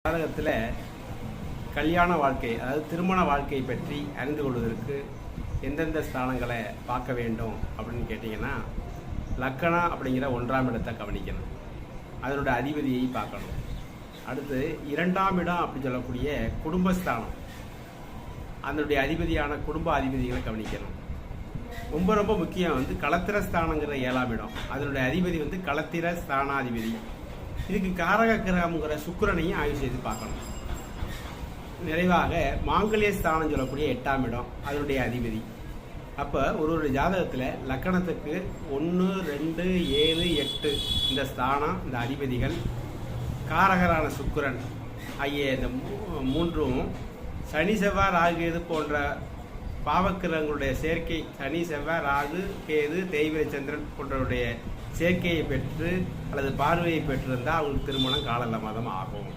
ஜாதகத்தில் கல்யாண வாழ்க்கை, அதாவது திருமண வாழ்க்கை பற்றி அறிந்து கொள்வதற்கு எந்தெந்த ஸ்தானங்களை பார்க்க வேண்டும் அப்படின்னு கேட்டிங்கன்னா, லக்கணம் அப்படிங்கிற 1ஆம் இடத்தை கவனிக்கணும், அதனுடைய அதிபதியை பார்க்கணும். அடுத்து 2ஆம் இடம் அப்படின்னு சொல்லக்கூடிய குடும்பஸ்தானம், அதனுடைய அதிபதியான குடும்ப அதிபதிகளை கவனிக்கணும். ரொம்ப ரொம்ப முக்கியம் களத்திர ஸ்தானங்கிற 7ஆம் இடம், அதனுடைய அதிபதி களத்திர ஸ்தானாதிபதி. இதுக்கு காரக கிரகம்ங்கிற சுக்கிரனையும் ஆய்வு செய்து பார்க்கணும். நிறைவாக மாங்கல்ய ஸ்தானம் சொல்லக்கூடிய 8ஆம் இடம், அதனுடைய அதிபதி. அப்போ ஒரு ஜாதகத்தில் லக்கணத்துக்கு 1, 2, 7, 8 இந்த ஸ்தானம், இந்த அதிபதிகள், காரகரான சுக்கிரன் ஆகிய இந்த மூன்றும் சனி செவ்வாய் ராகு கேது போன்ற பாவக்கிரகங்களுடைய சேர்க்கை, சனி செவ்வாய் ராகு கேது தேய்பிரை சந்திரன் போன்றவருடைய சேர்க்கையை பெற்று அல்லது பார்வையை பெற்றிருந்தால் அவங்களுக்கு திருமணம் காலதாமதம் ஆகும்.